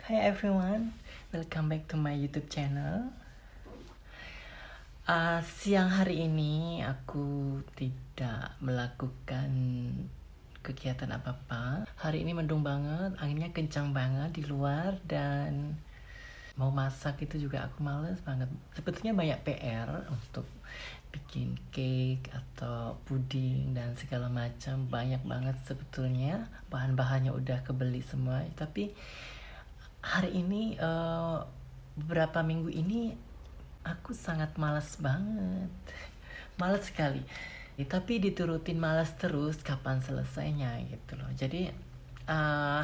Hi everyone, welcome back to my YouTube channel. Siang hari ini aku tidak melakukan kegiatan apa-apa. Hari ini mendung banget, anginnya kencang banget di luar dan mau masak itu juga aku males banget. Sebetulnya banyak PR untuk bikin cake atau puding dan segala macam, banyak banget sebetulnya. Bahan-bahannya udah kebeli semua, tapi hari ini beberapa minggu ini aku sangat malas banget. Malas sekali. Tapi diturutin malas terus, kapan selesainya gitu loh. Jadi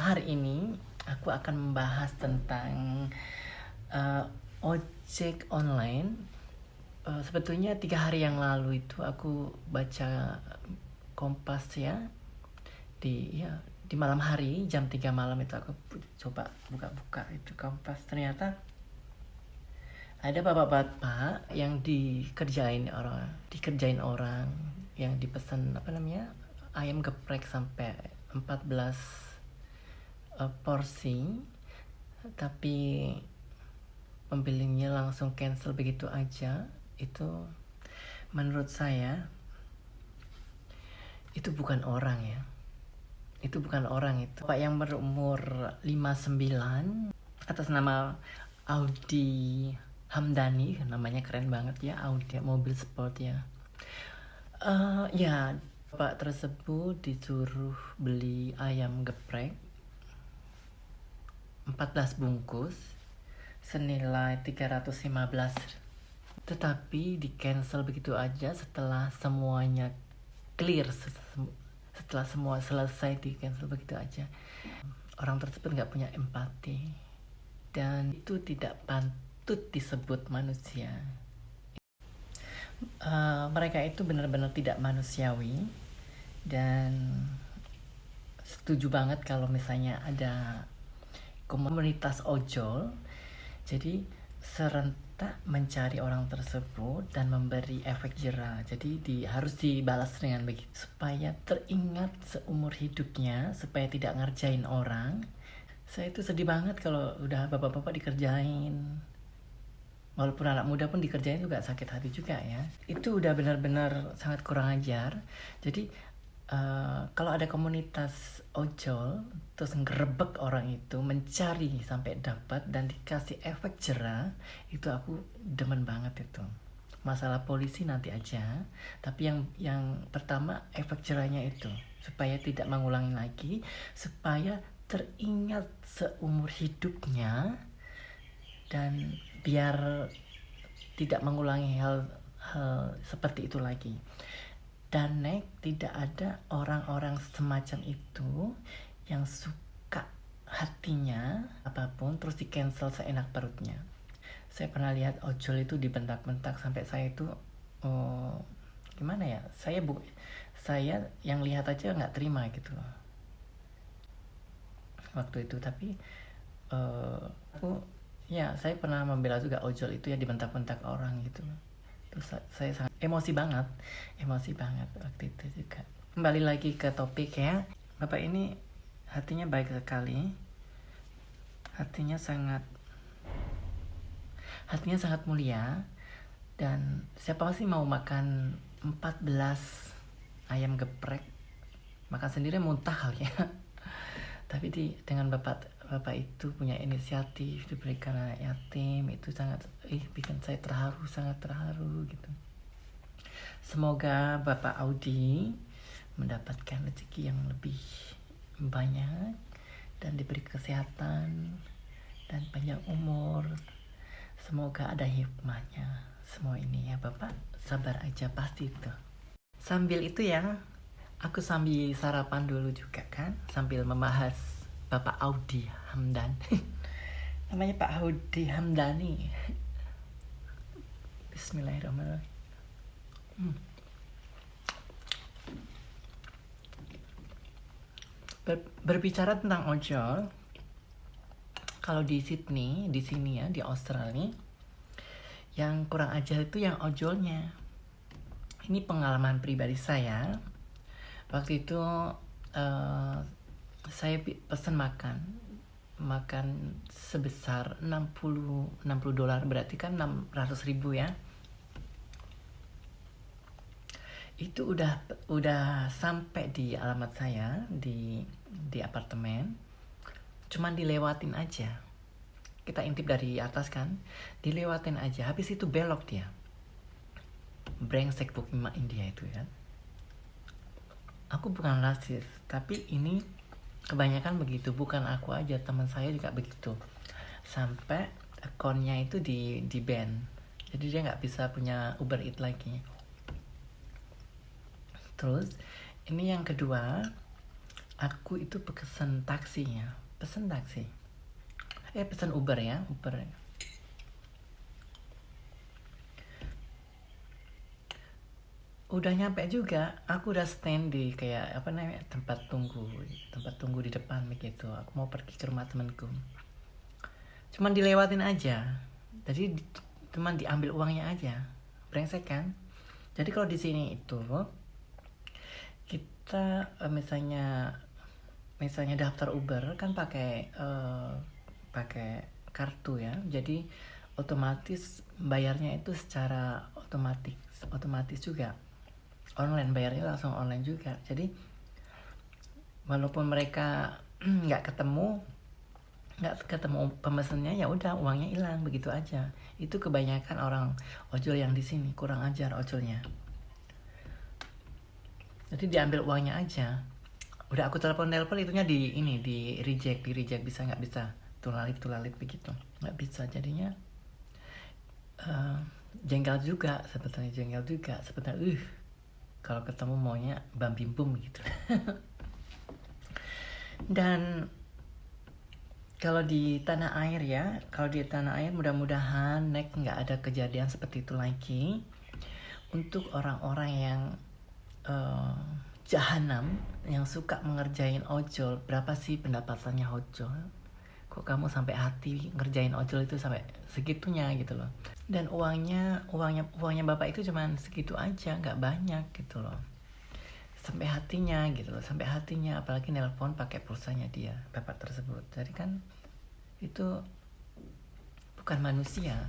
hari ini aku akan membahas tentang uh, ojek online. Sebetulnya 3 hari yang lalu itu aku baca Kompas ya, di malam hari jam 3 malam itu aku coba buka-buka itu Kompas. Ternyata ada bapak-bapak yang dikerjain orang yang dipesan ayam geprek sampai 14 porsi, tapi pembelinya langsung cancel begitu aja. Itu menurut saya itu bukan orang ya. Itu bukan orang itu. Pak yang berumur 59 atas nama Audi Hamdani, namanya keren banget ya, Audi mobil sport ya. Ya, Pak tersebut disuruh beli ayam geprek 14 bungkus senilai 315. Tetapi di cancel begitu aja setelah semuanya clear, setelah semua selesai di cancel begitu aja. Orang tersebut nggak punya empati dan itu tidak patut disebut manusia. Mereka itu benar-benar tidak manusiawi, dan setuju banget kalau misalnya ada komunitas ojol, jadi serentak mencari orang tersebut dan memberi efek jera. Jadi harus dibalas dengan begitu supaya teringat seumur hidupnya, supaya tidak ngerjain orang. Saya itu sedih banget kalau udah bapak-bapak dikerjain. Walaupun anak muda pun dikerjain juga sakit hati juga ya. Itu udah benar-benar sangat kurang ajar. Jadi kalau ada komunitas ojol terus ngerebek orang itu, mencari sampai dapat dan dikasih efek jera, itu aku demen banget itu. Masalah polisi nanti aja, tapi yang pertama efek jerahnya itu supaya tidak mengulangi lagi, supaya teringat seumur hidupnya, dan biar tidak mengulangi hal seperti itu lagi. Dan tidak ada orang-orang semacam itu yang suka hatinya apapun terus di cancel seenak perutnya. Saya pernah lihat ojol itu dibentak-bentak sampai saya itu gimana ya, saya yang lihat aja nggak terima gitu loh waktu itu. Tapi saya pernah membela juga ojol itu ya, dibentak-bentak orang gitu. Terus saya sangat emosi banget waktu itu juga. Kembali lagi ke topik ya, bapak ini hatinya baik sekali, hatinya sangat mulia. Dan siapa sih mau makan 14 ayam geprek, makan sendiri muntah kali ya. Tapi dengan bapak itu punya inisiatif diberikan anak yatim, itu sangat bikin saya sangat terharu gitu. Semoga Bapak Audi mendapatkan rezeki yang lebih banyak dan diberi kesehatan dan panjang umur. Semoga ada hikmahnya semua ini ya Bapak. Sabar aja, pasti itu. Sambil itu ya, aku sambil sarapan dulu juga kan, sambil membahas Bapak Audi Hamdan. Namanya Pak Audi Hamdani. Bismillahirrahmanirrahim. Berbicara tentang ojol, kalau di Sydney, di sini ya, di Australia, yang kurang ajar itu yang ojolnya. Ini pengalaman pribadi saya. Waktu itu saya pesan makan makan sebesar 60 dolar, berarti kan 600.000 ya. Itu udah sampai di alamat saya di apartemen. Cuman dilewatin aja. Kita intip dari atas kan, dilewatin aja. Habis itu belok dia. Brengsek Bukit India itu ya. Aku bukan rasis, tapi ini kebanyakan begitu. Bukan aku aja, teman saya juga begitu. Sampai akunnya itu di ban. Jadi dia nggak bisa punya Uber Eats lagi. Terus ini yang kedua, aku itu pesan taksinya, pesan Uber ya, Uber. Udah nyampe juga, aku udah stand di kayak apa namanya, tempat tunggu di depan begitu. Aku mau pergi ke rumah temanku, cuman dilewatin aja. Jadi cuman diambil uangnya aja, brengsek kan. Jadi kalau di sini itu kita misalnya daftar Uber kan pakai kartu ya. Jadi otomatis bayarnya itu secara otomatis juga. Online, bayarnya langsung online juga. Jadi walaupun mereka nggak ketemu pemesannya, ya udah uangnya hilang begitu aja. Itu kebanyakan orang ojol yang di sini, kurang ajar ojolnya. Jadi diambil uangnya aja. Udah aku telepon itunya di reject bisa nggak bisa, tulalit begitu, nggak bisa. Jadinya jengkel juga sebetulnya kalau ketemu maunya bam bim bum gitu. Dan kalau di tanah air mudah-mudahan next nggak ada kejadian seperti itu lagi. Untuk orang-orang yang jahanam yang suka mengerjain ojol, berapa sih pendapatannya ojol? Kok kamu sampai hati ngerjain ojol itu sampai segitunya gitu loh. Dan uangnya bapak itu cuman segitu aja, nggak banyak gitu loh. Sampai hatinya, apalagi nelpon pakai pulsanya dia, bapak tersebut. Jadi kan itu bukan manusia.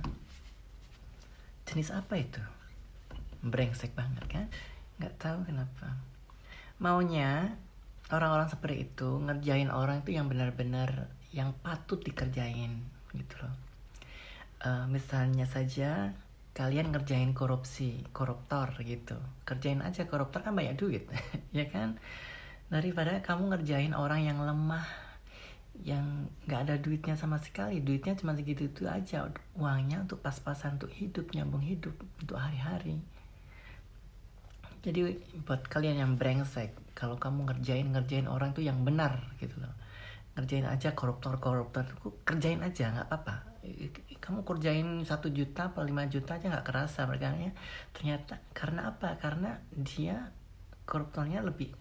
Jenis apa itu? Brengsek banget kan? Nggak tahu kenapa maunya orang-orang seperti itu ngerjain orang itu yang benar-benar yang patut dikerjain gitu loh. Misalnya saja kalian ngerjain koruptor gitu, kerjain aja koruptor kan banyak duit. Ya kan, daripada kamu ngerjain orang yang lemah, yang nggak ada duitnya sama sekali, duitnya cuma segitu itu aja, uangnya untuk pas-pasan, untuk hidup, nyambung hidup untuk hari-hari. Jadi buat kalian yang brengsek, kalau kamu ngerjain orang tuh yang benar gitu loh. Ngerjain aja koruptor, kerjain aja, nggak apa-apa. Kamu kerjain 1 juta atau 5 juta aja nggak kerasa mereka. Ternyata karena apa? Karena dia koruptornya lebih,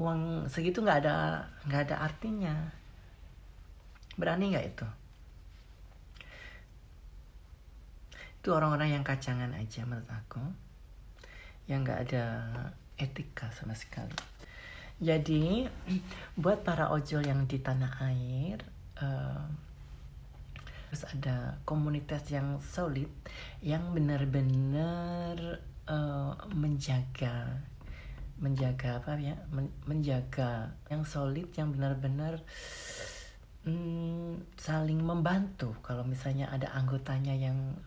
uang segitu nggak ada artinya. Berani nggak itu? Itu orang-orang yang kacangan aja menurut aku, yang nggak ada etika sama sekali. Jadi buat para ojol yang di tanah air, harus ada komunitas yang solid, yang benar-benar menjaga yang solid, yang benar-benar saling membantu. Kalau misalnya ada anggotanya yang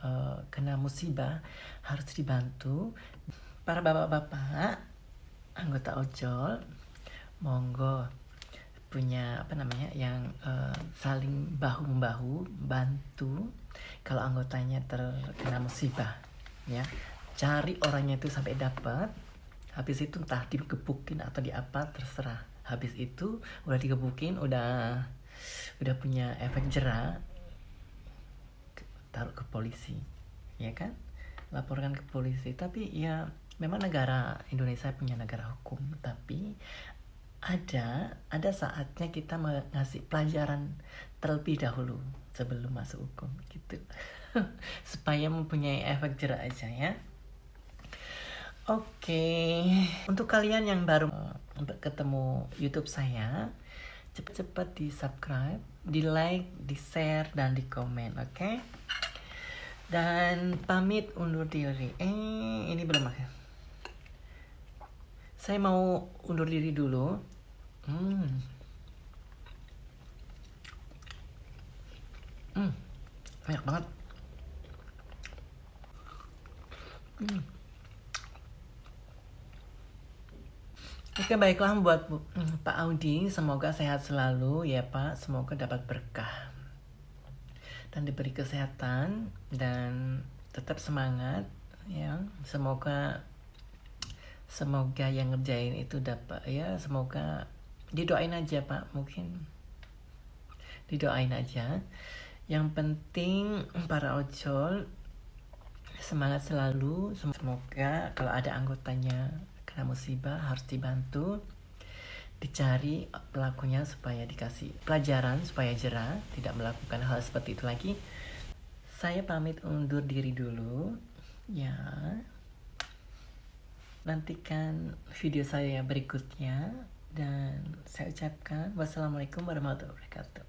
kena musibah, harus dibantu. Para bapak-bapak anggota ojol, monggo punya yang saling bahu-membahu bantu kalau anggotanya terkena musibah ya. Cari orangnya itu sampai dapat. Habis itu entah digebukin atau di apa, terserah. Habis itu udah digebukin, udah punya efek jera, taruh ke polisi, ya kan? Laporkan ke polisi. Tapi ya memang negara Indonesia punya negara hukum, tapi ada saatnya kita ngasih pelajaran terlebih dahulu sebelum masuk hukum gitu. Supaya mempunyai efek jera aja ya. Oke. Untuk kalian yang baru ketemu YouTube saya, cepat-cepat di subscribe, di like, di share, dan di komen, oke? Dan pamit undur diri. Ini belum makan. Saya mau undur diri dulu. Banyak banget. Oke, baiklah buat Pak Audi, semoga sehat selalu ya Pak, semoga dapat berkah dan diberi kesehatan dan tetap semangat ya. Semoga yang ngerjain itu dapat ya, semoga didoain aja Pak, mungkin didoain aja. Yang penting para ojol semangat selalu, semoga kalau ada anggotanya kena musibah harus dibantu, dicari pelakunya supaya dikasih pelajaran supaya jerah, tidak melakukan hal seperti itu lagi. Saya pamit undur diri dulu ya. Nantikan video saya berikutnya dan saya ucapkan wassalamualaikum warahmatullahi wabarakatuh.